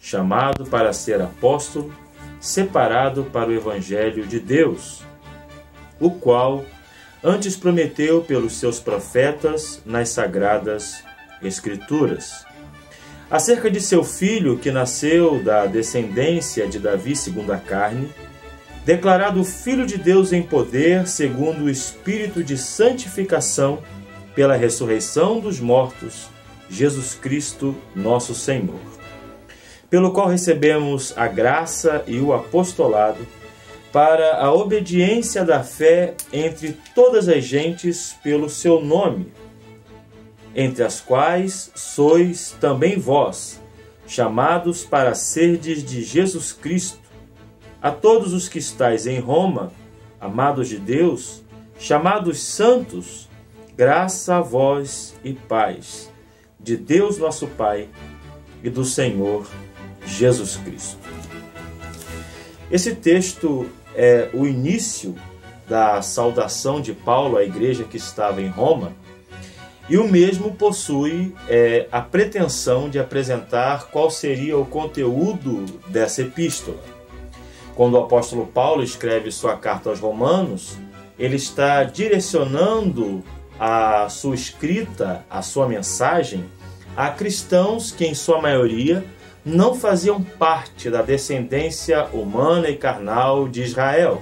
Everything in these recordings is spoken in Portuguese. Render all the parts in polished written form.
chamado para ser apóstolo, separado para o Evangelho de Deus, o qual antes prometeu pelos seus profetas nas sagradas Escrituras, acerca de seu filho que nasceu da descendência de Davi segundo a carne, declarado Filho de Deus em poder, segundo o Espírito de santificação, pela ressurreição dos mortos, Jesus Cristo, nosso Senhor, pelo qual recebemos a graça e o apostolado para a obediência da fé entre todas as gentes pelo seu nome, entre as quais sois também vós, chamados para serdes de Jesus Cristo. A todos os que estáis em Roma, amados de Deus, chamados santos, graça a vós e paz, de Deus nosso Pai e do Senhor Jesus Cristo. Esse texto é o início da saudação de Paulo à igreja que estava em Roma, e o mesmo possui a pretensão de apresentar qual seria o conteúdo dessa epístola. Quando o apóstolo Paulo escreve sua carta aos Romanos, ele está direcionando a sua escrita, a sua mensagem, a cristãos que, em sua maioria, não faziam parte da descendência humana e carnal de Israel.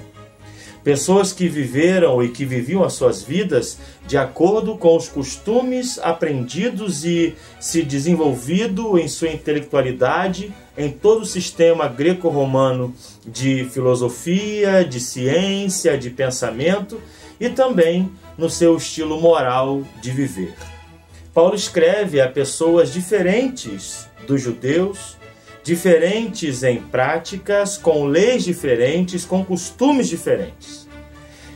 Pessoas que viveram e que viviam as suas vidas de acordo com os costumes aprendidos e se desenvolvido em sua intelectualidade em todo o sistema greco-romano de filosofia, de ciência, de pensamento e também no seu estilo moral de viver. Paulo escreve a pessoas diferentes dos judeus, diferentes em práticas, com leis diferentes, com costumes diferentes.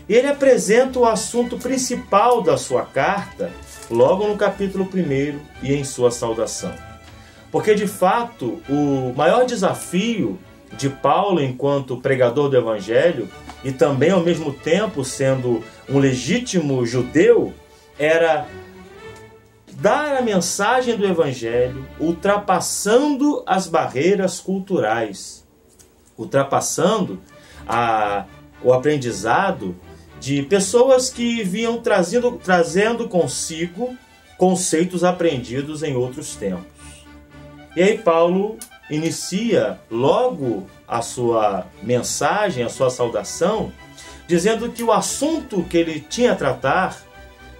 Ele apresenta o assunto principal da sua carta logo no capítulo 1 e em sua saudação. Porque, de fato, o maior desafio de Paulo enquanto pregador do Evangelho e também, ao mesmo tempo, sendo um legítimo judeu, era dar a mensagem do Evangelho ultrapassando as barreiras culturais, ultrapassando o aprendizado de pessoas que vinham trazendo consigo conceitos aprendidos em outros tempos. E aí Paulo inicia logo a sua mensagem, a sua saudação, dizendo que o assunto que ele tinha a tratar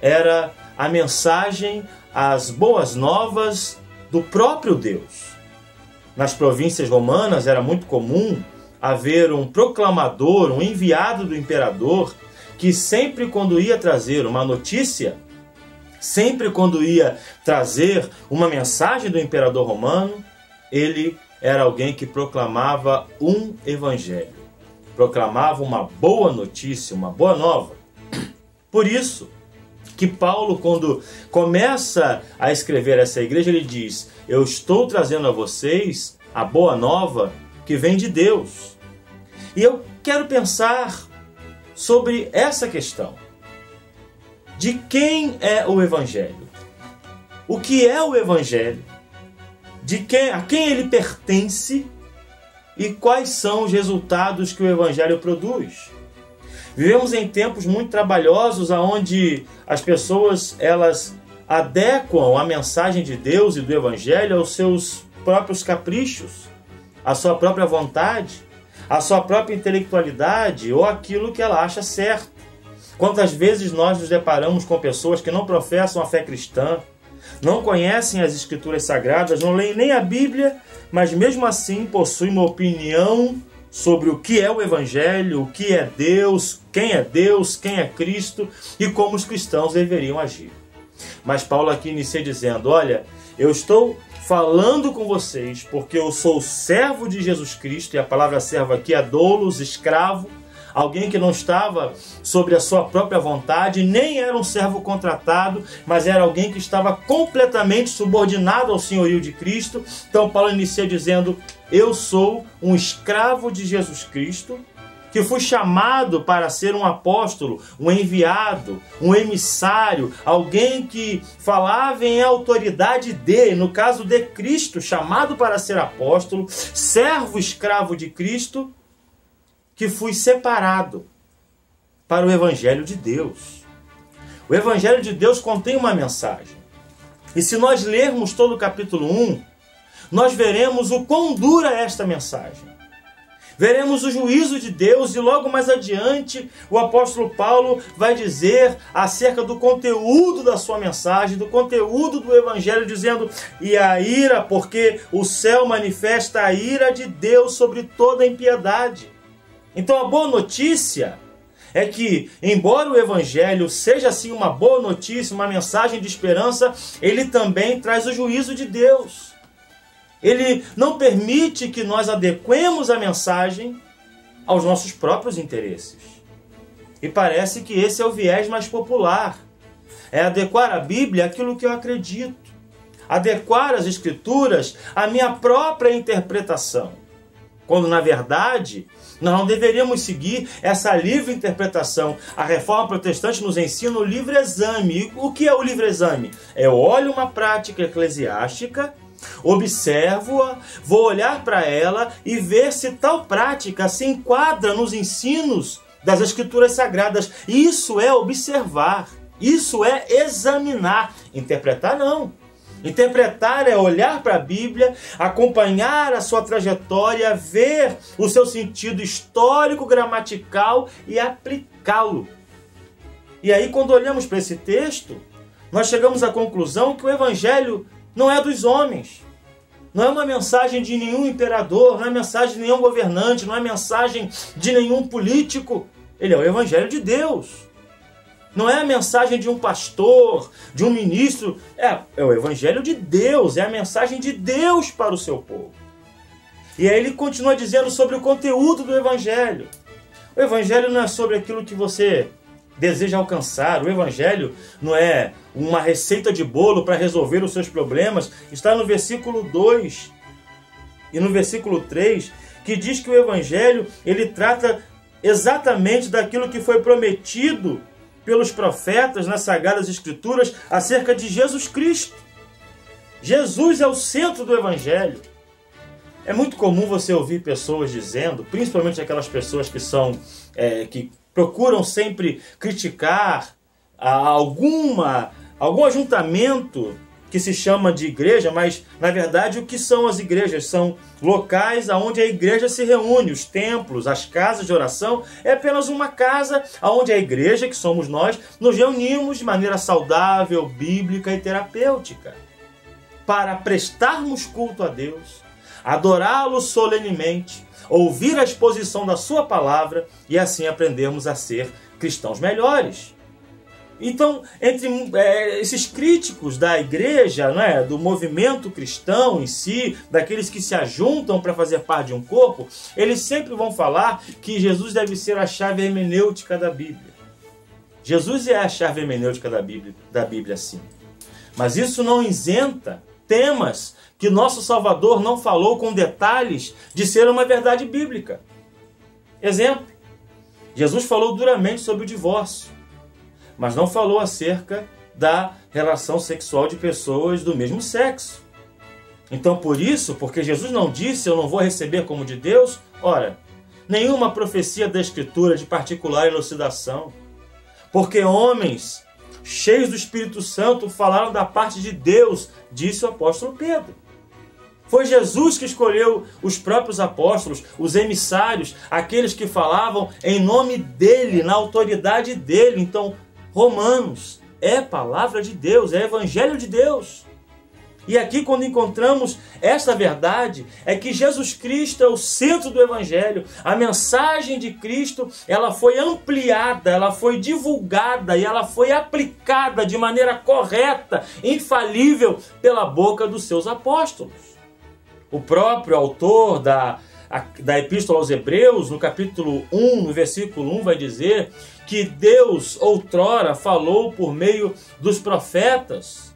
era a mensagem, as boas novas do próprio Deus. Nas províncias romanas era muito comum haver um proclamador, um enviado do imperador, que sempre quando ia trazer uma notícia, sempre quando ia trazer uma mensagem do imperador romano, ele era alguém que proclamava um evangelho, proclamava uma boa notícia, uma boa nova. Por isso que Paulo, quando começa a escrever essa igreja, ele diz: eu estou trazendo a vocês a boa nova que vem de Deus. E eu quero pensar sobre essa questão. De quem é o Evangelho? O que é o Evangelho? A quem ele pertence? E quais são os resultados que o Evangelho produz? Vivemos em tempos muito trabalhosos, onde as pessoas elas adequam a mensagem de Deus e do Evangelho aos seus próprios caprichos, à sua própria vontade, à sua própria intelectualidade ou aquilo que ela acha certo. Quantas vezes nós nos deparamos com pessoas que não professam a fé cristã, não conhecem as Escrituras Sagradas, não leem nem a Bíblia, mas mesmo assim possuem uma opinião sobre o que é o Evangelho, o que é Deus, quem é Cristo e como os cristãos deveriam agir. Mas Paulo aqui inicia dizendo: olha, eu estou falando com vocês porque eu sou servo de Jesus Cristo, e a palavra servo aqui é doulos, escravo, alguém que não estava sobre a sua própria vontade, nem era um servo contratado, mas era alguém que estava completamente subordinado ao senhorio de Cristo. Então Paulo inicia dizendo: eu sou um escravo de Jesus Cristo, que fui chamado para ser um apóstolo, um enviado, um emissário, alguém que falava em autoridade no caso de Cristo, chamado para ser apóstolo, servo escravo de Cristo, que fui separado para o Evangelho de Deus. O Evangelho de Deus contém uma mensagem. E se nós lermos todo o capítulo 1, nós veremos o quão dura é esta mensagem. Veremos o juízo de Deus e logo mais adiante o apóstolo Paulo vai dizer acerca do conteúdo da sua mensagem, do conteúdo do Evangelho, dizendo: e a ira, porque o céu manifesta a ira de Deus sobre toda a impiedade. Então a boa notícia é que, embora o Evangelho seja assim uma boa notícia, uma mensagem de esperança, ele também traz o juízo de Deus. Ele não permite que nós adequemos a mensagem aos nossos próprios interesses. E parece que esse é o viés mais popular. É adequar a Bíblia àquilo que eu acredito. Adequar as Escrituras à minha própria interpretação. Quando, na verdade, nós não deveríamos seguir essa livre interpretação. A Reforma Protestante nos ensina o livre exame. O que é o livre exame? Eu olho uma prática eclesiástica, observo-a, vou olhar para ela e ver se tal prática se enquadra nos ensinos das Escrituras Sagradas. Isso é observar, isso é examinar. Interpretar não. Interpretar é olhar para a Bíblia, acompanhar a sua trajetória, ver o seu sentido histórico, gramatical e aplicá-lo. E aí, quando olhamos para esse texto, nós chegamos à conclusão que o Evangelho não é dos homens. Não é uma mensagem de nenhum imperador, não é mensagem de nenhum governante, não é mensagem de nenhum político. Ele é o Evangelho de Deus. Não é a mensagem de um pastor, de um ministro. É o Evangelho de Deus, é a mensagem de Deus para o seu povo. E aí ele continua dizendo sobre o conteúdo do Evangelho. O Evangelho não é sobre aquilo que você deseja alcançar. O Evangelho não é uma receita de bolo para resolver os seus problemas. Está no versículo 2 e no versículo 3, que diz que o Evangelho ele trata exatamente daquilo que foi prometido pelos profetas nas Sagradas Escrituras acerca de Jesus Cristo. Jesus é o centro do Evangelho. É muito comum você ouvir pessoas dizendo, principalmente aquelas pessoas que que procuram sempre criticar algum ajuntamento que se chama de igreja, mas na verdade o que são as igrejas? São locais onde a igreja se reúne, os templos, as casas de oração. É apenas uma casa onde a igreja, que somos nós, nos reunimos de maneira saudável, bíblica e terapêutica para prestarmos culto a Deus, adorá-lo solenemente, ouvir a exposição da sua palavra e assim aprendermos a ser cristãos melhores. Então, entre esses críticos da igreja, né, do movimento cristão em si, daqueles que se ajuntam para fazer parte de um corpo, eles sempre vão falar que Jesus deve ser a chave hermenêutica da Bíblia. Jesus é a chave hermenêutica da Bíblia, sim. Mas isso não isenta temas que nosso Salvador não falou com detalhes de ser uma verdade bíblica. Exemplo, Jesus falou duramente sobre o divórcio, mas não falou acerca da relação sexual de pessoas do mesmo sexo. Então, por isso, porque Jesus não disse, eu não vou receber como de Deus, ora, nenhuma profecia da Escritura de particular elucidação, porque homens cheios do Espírito Santo falaram da parte de Deus, disse o apóstolo Pedro. Foi Jesus que escolheu os próprios apóstolos, os emissários, aqueles que falavam em nome dele, na autoridade dele. Então, Romanos é palavra de Deus, é evangelho de Deus. E aqui, quando encontramos esta verdade, é que Jesus Cristo é o centro do evangelho. A mensagem de Cristo, ela foi ampliada, ela foi divulgada e ela foi aplicada de maneira correta, infalível, pela boca dos seus apóstolos. O próprio autor da Epístola aos Hebreus, no capítulo 1, no versículo 1, vai dizer que Deus outrora falou por meio dos profetas,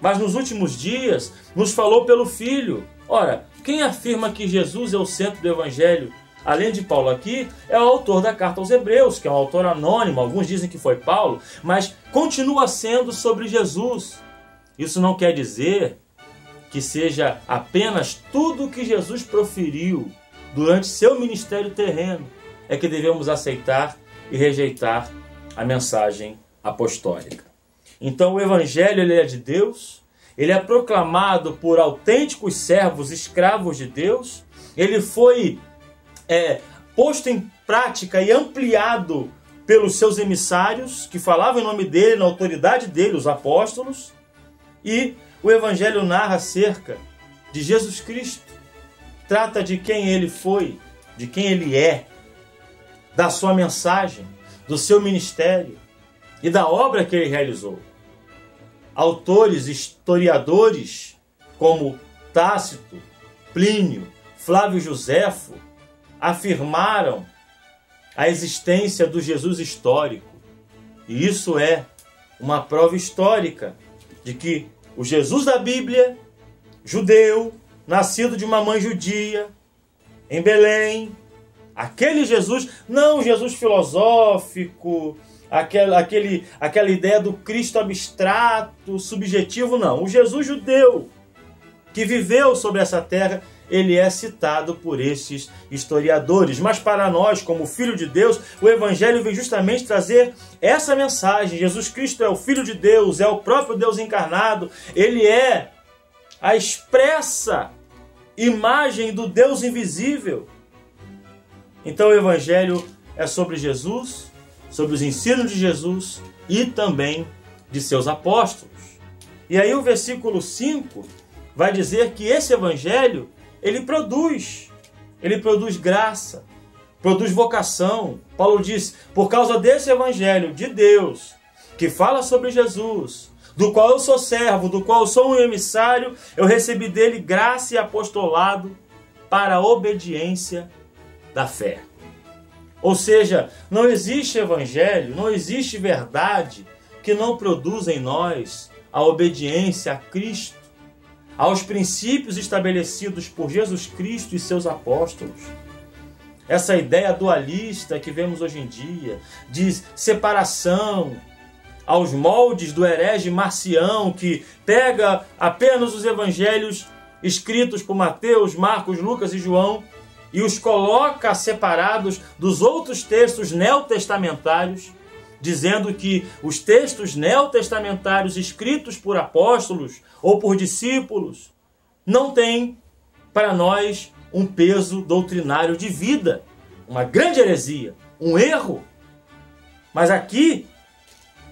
mas nos últimos dias nos falou pelo Filho. Ora, quem afirma que Jesus é o centro do Evangelho? além de Paulo aqui, é o autor da carta aos Hebreus, que é um autor anônimo. Alguns dizem que foi Paulo, mas continua sendo sobre Jesus. Isso não quer dizer que seja apenas tudo que Jesus proferiu durante seu ministério terreno é que devemos aceitar e rejeitar a mensagem apostólica. Então o Evangelho ele é de Deus, ele é proclamado por autênticos servos, escravos de Deus, ele foi posto em prática e ampliado pelos seus emissários, que falavam em nome dele, na autoridade dele, os apóstolos, e o Evangelho narra acerca de Jesus Cristo, trata de quem ele foi, de quem ele é, da sua mensagem, do seu ministério e da obra que ele realizou. Autores, historiadores como Tácito, Plínio, Flávio Joséfo afirmaram a existência do Jesus histórico. E isso é uma prova histórica de que o Jesus da Bíblia, judeu, nascido de uma mãe judia, em Belém, aquele Jesus, não o Jesus filosófico, aquela ideia do Cristo abstrato, subjetivo, não. O Jesus judeu, que viveu sobre essa terra, ele é citado por esses historiadores. Mas para nós, como Filho de Deus, o Evangelho vem justamente trazer essa mensagem. Jesus Cristo é o Filho de Deus, é o próprio Deus encarnado. Ele é a expressa imagem do Deus invisível. Então o Evangelho é sobre Jesus, sobre os ensinos de Jesus e também de seus apóstolos. E aí o versículo 5 vai dizer que esse Evangelho ele produz graça, produz vocação. Paulo diz, por causa desse Evangelho de Deus, que fala sobre Jesus, do qual eu sou servo, do qual eu sou um emissário, eu recebi dele graça e apostolado para a obediência da fé. Ou seja, não existe Evangelho, não existe verdade que não produza em nós a obediência a Cristo, aos princípios estabelecidos por Jesus Cristo e seus apóstolos. Essa ideia dualista que vemos hoje em dia, de separação aos moldes do herege Marcião, que pega apenas os evangelhos escritos por Mateus, Marcos, Lucas e João e os coloca separados dos outros textos neotestamentários, dizendo que os textos neotestamentários escritos por apóstolos ou por discípulos não têm para nós um peso doutrinário de vida, uma grande heresia, um erro. Mas aqui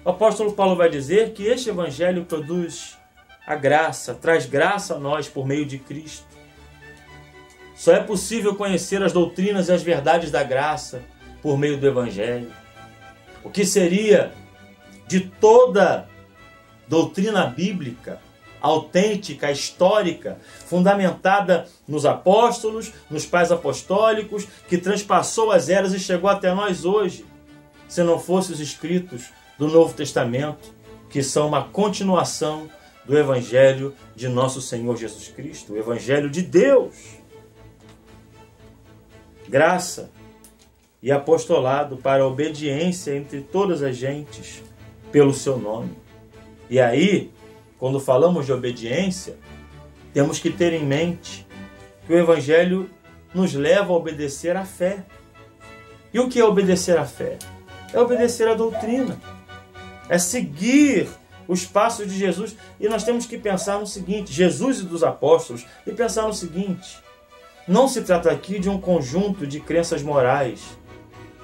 o apóstolo Paulo vai dizer que este evangelho produz a graça, traz graça a nós por meio de Cristo. Só é possível conhecer as doutrinas e as verdades da graça por meio do evangelho. O que seria de toda doutrina bíblica, autêntica, histórica, fundamentada nos apóstolos, nos pais apostólicos, que transpassou as eras e chegou até nós hoje, se não fossem os escritos do Novo Testamento, que são uma continuação do Evangelho de nosso Senhor Jesus Cristo, o Evangelho de Deus. Graça e apostolado para a obediência entre todas as gentes, pelo seu nome. E aí, quando falamos de obediência, temos que ter em mente que o Evangelho nos leva a obedecer à fé. E o que é obedecer à fé? É obedecer à doutrina. É seguir os passos de Jesus. E nós temos que pensar no seguinte, Jesus e dos apóstolos, e pensar no seguinte, não se trata aqui de um conjunto de crenças morais,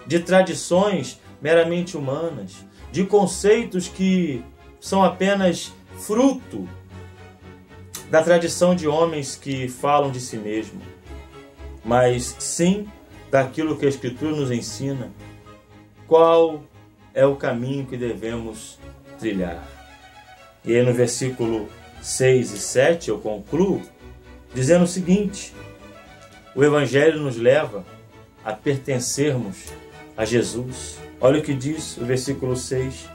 de tradições meramente humanas, de conceitos que são apenas fruto da tradição de homens que falam de si mesmo, mas sim daquilo que a Escritura nos ensina, qual é o caminho que devemos trilhar. E aí no versículo 6 e 7 eu concluo dizendo o seguinte, o Evangelho nos leva a pertencermos a Jesus. Olha o que diz o versículo 6,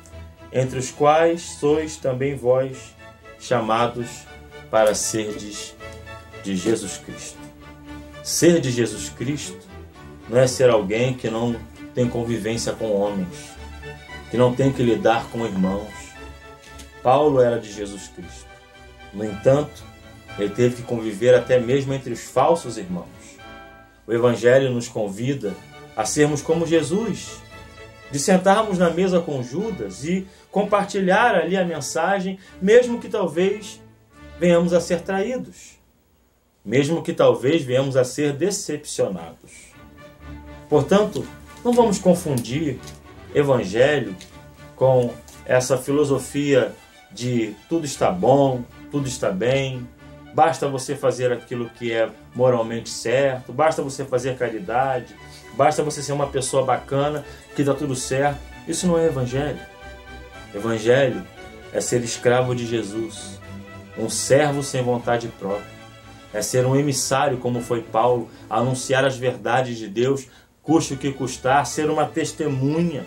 entre os quais sois também vós chamados para serdes de Jesus Cristo. Ser de Jesus Cristo não é ser alguém que não tem convivência com homens, que não tem que lidar com irmãos. Paulo era de Jesus Cristo. No entanto, ele teve que conviver até mesmo entre os falsos irmãos. O Evangelho nos convida a sermos como Jesus, de sentarmos na mesa com Judas e compartilhar ali a mensagem, mesmo que talvez venhamos a ser traídos, mesmo que talvez venhamos a ser decepcionados. Portanto, não vamos confundir Evangelho com essa filosofia de tudo está bom, tudo está bem, basta você fazer aquilo que é moralmente certo, basta você fazer caridade, basta você ser uma pessoa bacana, que está tudo certo. Isso não é Evangelho. Evangelho é ser escravo de Jesus, um servo sem vontade própria. É ser um emissário, como foi Paulo, anunciar as verdades de Deus, custe o que custar, ser uma testemunha.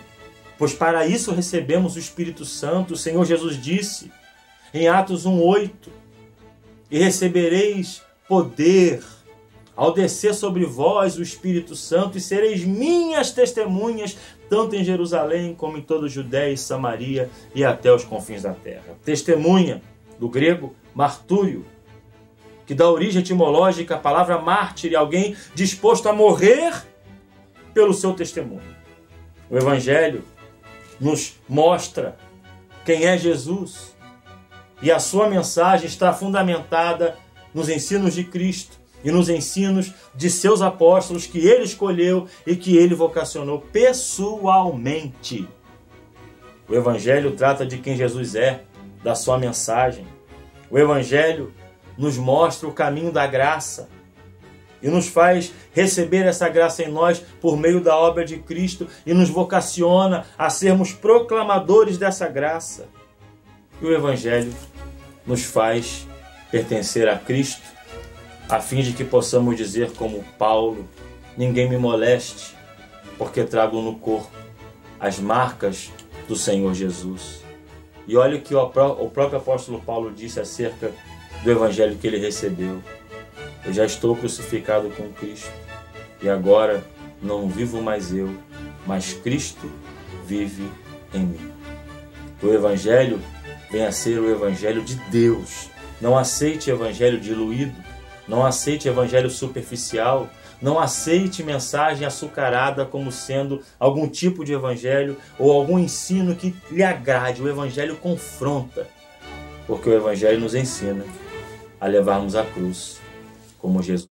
Pois para isso recebemos o Espírito Santo. O Senhor Jesus disse em Atos 1:8: e recebereis poder ao descer sobre vós o Espírito Santo, e sereis minhas testemunhas, tanto em Jerusalém como em toda a Judéia e Samaria e até os confins da terra. Testemunha, do grego martúrio, que dá origem etimológica à palavra mártir, alguém disposto a morrer pelo seu testemunho. O Evangelho nos mostra quem é Jesus, e a sua mensagem está fundamentada nos ensinos de Cristo e nos ensinos de seus apóstolos que ele escolheu e que ele vocacionou pessoalmente. O Evangelho trata de quem Jesus é, da sua mensagem. O Evangelho nos mostra o caminho da graça e nos faz receber essa graça em nós por meio da obra de Cristo e nos vocaciona a sermos proclamadores dessa graça. E o Evangelho nos faz pertencer a Cristo, a fim de que possamos dizer como Paulo: ninguém me moleste, porque trago no corpo as marcas do Senhor Jesus. E olha o que o próprio apóstolo Paulo disse acerca do Evangelho que ele recebeu: eu já estou crucificado com Cristo, e agora não vivo mais eu, mas Cristo vive em mim. O Evangelho vem a ser o Evangelho de Deus. Não aceite Evangelho diluído, não aceite Evangelho superficial, não aceite mensagem açucarada como sendo algum tipo de Evangelho ou algum ensino que lhe agrade. O Evangelho confronta, porque o Evangelho nos ensina a levarmos a cruz como Jesus.